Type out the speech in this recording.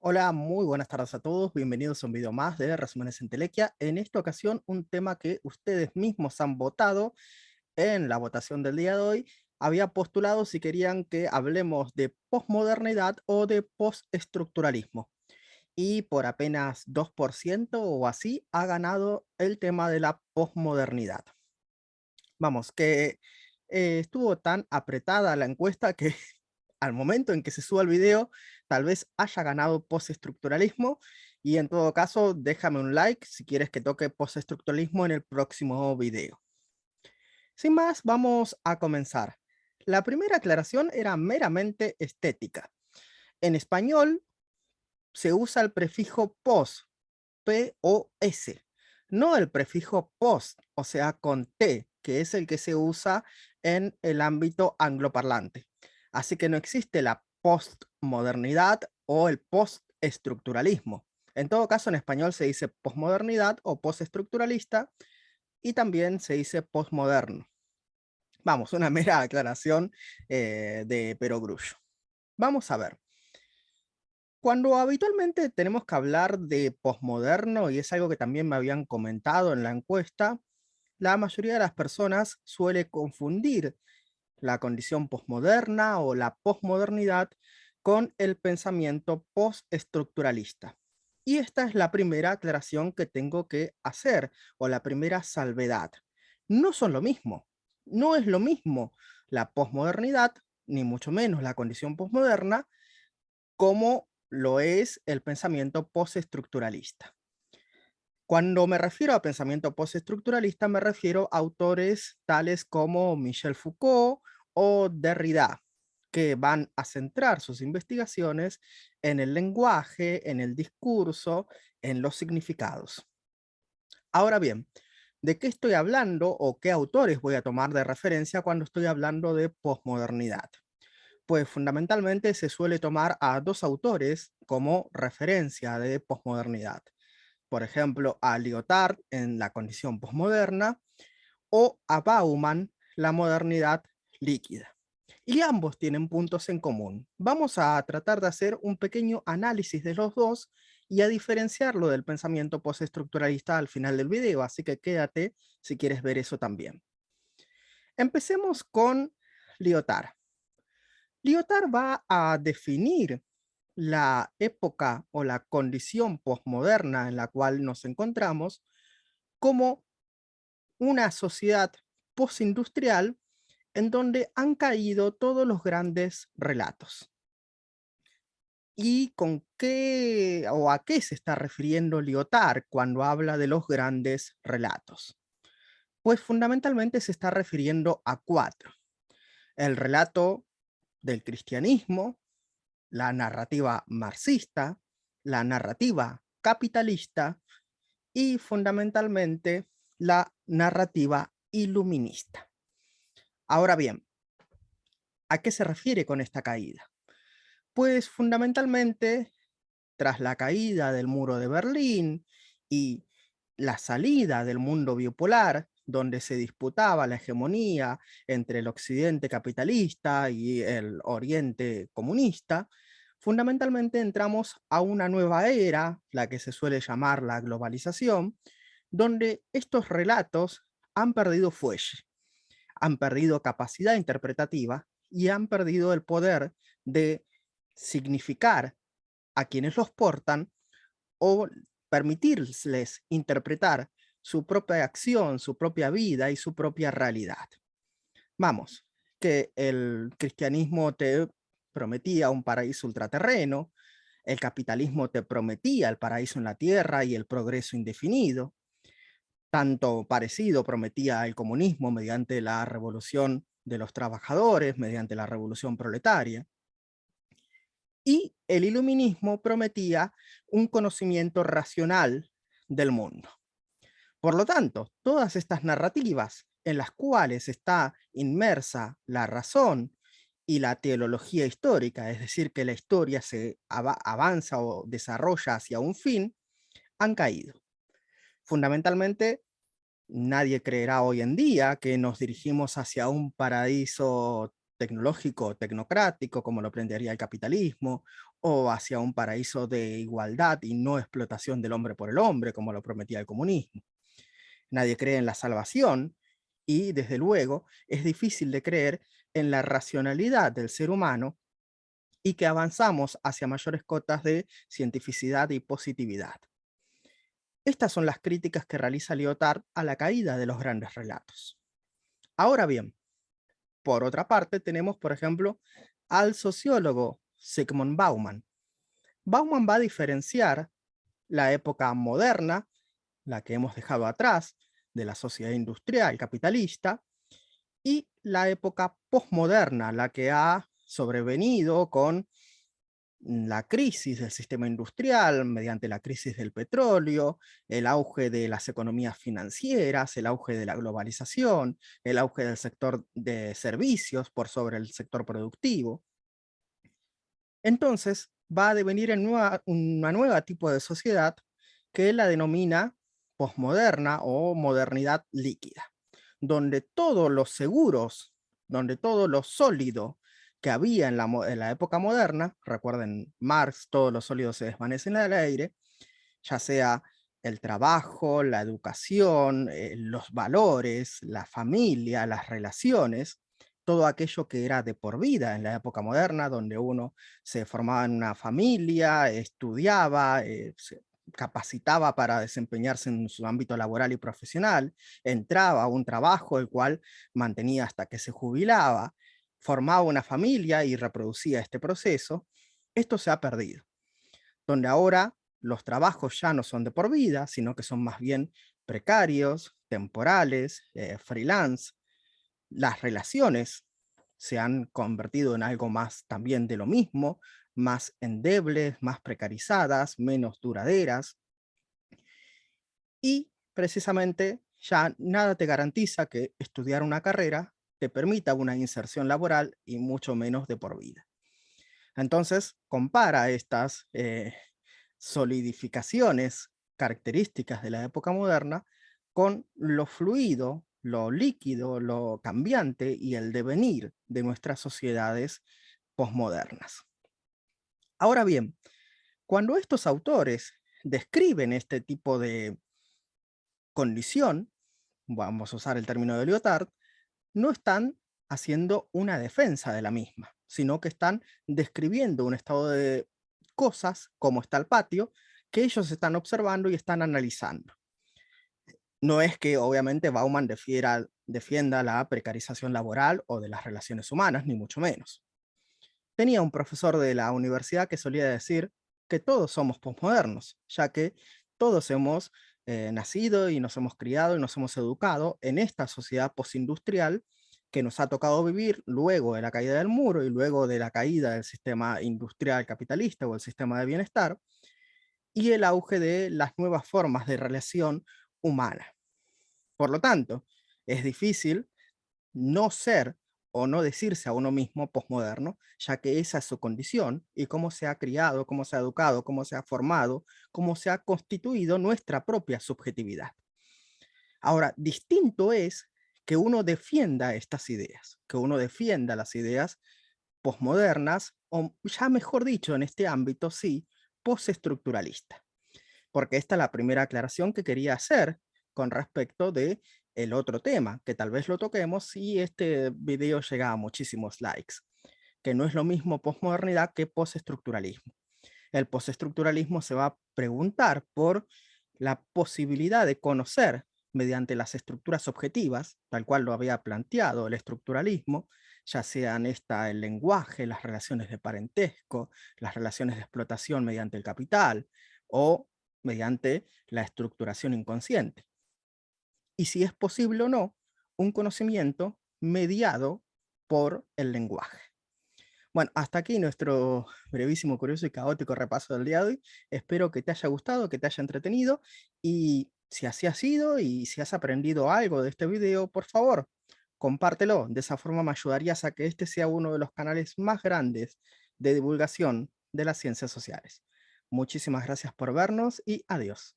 Hola, muy buenas tardes a todos. Bienvenidos a un video más de Resúmenes en Telequia. En esta ocasión, un tema que ustedes mismos han votado en la votación del día de hoy. Había postulado si querían que hablemos de posmodernidad o de postestructuralismo. Y por apenas 2% o así ha ganado el tema de la posmodernidad. Vamos, que estuvo tan apretada la encuesta que al momento en que se suba el video, tal vez haya ganado postestructuralismo, y en todo caso, déjame un like si quieres que toque postestructuralismo en el próximo video. Sin más, vamos a comenzar. La primera aclaración era meramente estética. En español se usa el prefijo pos, P-O-S, no el prefijo post, o sea, con T, que es el que se usa en el ámbito angloparlante. Así que no existe la postmodernidad o el postestructuralismo. En todo caso, en español se dice posmodernidad o postestructuralista y también se dice posmoderno. Vamos, una mera aclaración de perogrullo. Vamos a ver. Cuando habitualmente tenemos que hablar de posmoderno, y es algo que también me habían comentado en la encuesta, la mayoría de las personas suele confundir la condición posmoderna o la posmodernidad con el pensamiento postestructuralista. Y esta es la primera aclaración que tengo que hacer, o la primera salvedad. No son lo mismo. No es lo mismo la posmodernidad, ni mucho menos la condición posmoderna, como lo es el pensamiento postestructuralista. Cuando me refiero a pensamiento postestructuralista, me refiero a autores tales como Michel Foucault o Derrida, que van a centrar sus investigaciones en el lenguaje, en el discurso, en los significados. Ahora bien, ¿de qué estoy hablando o qué autores voy a tomar de referencia cuando estoy hablando de posmodernidad? Pues fundamentalmente se suele tomar a dos autores como referencia de posmodernidad. Por ejemplo, a Lyotard en La condición posmoderna o a Bauman, La modernidad líquida. Y ambos tienen puntos en común. Vamos a tratar de hacer un pequeño análisis de los dos y a diferenciarlo del pensamiento postestructuralista al final del video, así que quédate si quieres ver eso también. Empecemos con Lyotard. Lyotard va a definir la época o la condición posmoderna en la cual nos encontramos como una sociedad postindustrial en donde han caído todos los grandes relatos. ¿Y con qué o a qué se está refiriendo Lyotard cuando habla de los grandes relatos? Pues fundamentalmente se está refiriendo a cuatro: el relato del cristianismo, la narrativa marxista, la narrativa capitalista y fundamentalmente la narrativa iluminista. Ahora bien, ¿a qué se refiere con esta caída? Pues fundamentalmente, tras la caída del muro de Berlín y la salida del mundo bipolar, donde se disputaba la hegemonía entre el occidente capitalista y el oriente comunista, fundamentalmente entramos a una nueva era, la que se suele llamar la globalización, donde estos relatos han perdido fuelle, han perdido capacidad interpretativa y han perdido el poder de significar a quienes los portan o permitirles interpretar su propia acción, su propia vida y su propia realidad. Vamos, que el cristianismo te prometía un paraíso ultraterreno, el capitalismo te prometía el paraíso en la tierra y el progreso indefinido, tanto parecido prometía el comunismo mediante la revolución de los trabajadores, mediante la revolución proletaria, y el iluminismo prometía un conocimiento racional del mundo. Por lo tanto, todas estas narrativas en las cuales está inmersa la razón y la teología histórica, es decir, que la historia se avanza o desarrolla hacia un fin, han caído. Fundamentalmente, nadie creerá hoy en día que nos dirigimos hacia un paraíso tecnológico tecnocrático, como lo plantearía el capitalismo, o hacia un paraíso de igualdad y no explotación del hombre por el hombre, como lo prometía el comunismo. Nadie cree en la salvación y, desde luego, es difícil de creer en la racionalidad del ser humano y que avanzamos hacia mayores cotas de cientificidad y positividad. Estas son las críticas que realiza Lyotard a la caída de los grandes relatos. Ahora bien, por otra parte, tenemos, por ejemplo, al sociólogo Zygmunt Bauman. Bauman va a diferenciar la época moderna, la que hemos dejado atrás, de la sociedad industrial capitalista, y la época posmoderna, la que ha sobrevenido con la crisis del sistema industrial, mediante la crisis del petróleo, el auge de las economías financieras, el auge de la globalización, el auge del sector de servicios por sobre el sector productivo. Entonces va a devenir en una nueva tipo de sociedad que él la denomina posmoderna o modernidad líquida, donde todos los seguros, donde todo lo sólido que había en la época moderna, recuerden Marx, todos los sólidos se desvanecen en el aire, ya sea el trabajo, la educación, los valores, la familia, las relaciones, todo aquello que era de por vida en la época moderna, donde uno se formaba en una familia, estudiaba, se capacitaba para desempeñarse en su ámbito laboral y profesional, entraba a un trabajo el cual mantenía hasta que se jubilaba, formaba una familia y reproducía este proceso. Esto se ha perdido, donde ahora los trabajos ya no son de por vida, sino que son más bien precarios, temporales, freelance. Las relaciones se han convertido en algo más también de lo mismo, más endebles, más precarizadas, menos duraderas. Y precisamente ya nada te garantiza que estudiar una carrera te permita una inserción laboral y mucho menos de por vida. Entonces, compara estas solidificaciones características de la época moderna con lo fluido, lo líquido, lo cambiante y el devenir de nuestras sociedades posmodernas. Ahora bien, cuando estos autores describen este tipo de condición, vamos a usar el término de Lyotard, no están haciendo una defensa de la misma, sino que están describiendo un estado de cosas, como está el patio, que ellos están observando y están analizando. No es que obviamente Bauman defienda la precarización laboral o de las relaciones humanas, ni mucho menos. Tenía un profesor de la universidad que solía decir que todos somos posmodernos, ya que todos hemos nacido y nos hemos criado y nos hemos educado en esta sociedad postindustrial que nos ha tocado vivir luego de la caída del muro y luego de la caída del sistema industrial capitalista o el sistema de bienestar y el auge de las nuevas formas de relación humana. Por lo tanto, es difícil no ser o no decirse a uno mismo posmoderno, ya que esa es su condición y cómo se ha criado, cómo se ha educado, cómo se ha formado, cómo se ha constituido nuestra propia subjetividad. Ahora, distinto es que uno defienda estas ideas, que uno defienda las ideas posmodernas, o ya mejor dicho en este ámbito, sí, postestructuralista, porque esta es la primera aclaración que quería hacer con respecto de el otro tema, que tal vez lo toquemos si este video llega a muchísimos likes, que no es lo mismo posmodernidad que postestructuralismo. El postestructuralismo se va a preguntar por la posibilidad de conocer mediante las estructuras objetivas, tal cual lo había planteado el estructuralismo, ya sean el lenguaje, las relaciones de parentesco, las relaciones de explotación mediante el capital o mediante la estructuración inconsciente. Y si es posible o no, un conocimiento mediado por el lenguaje. Bueno, hasta aquí nuestro brevísimo, curioso y caótico repaso del día de hoy. Espero que te haya gustado, que te haya entretenido y si así ha sido y si has aprendido algo de este video, por favor, compártelo. De esa forma me ayudarías a que este sea uno de los canales más grandes de divulgación de las ciencias sociales. Muchísimas gracias por vernos y adiós.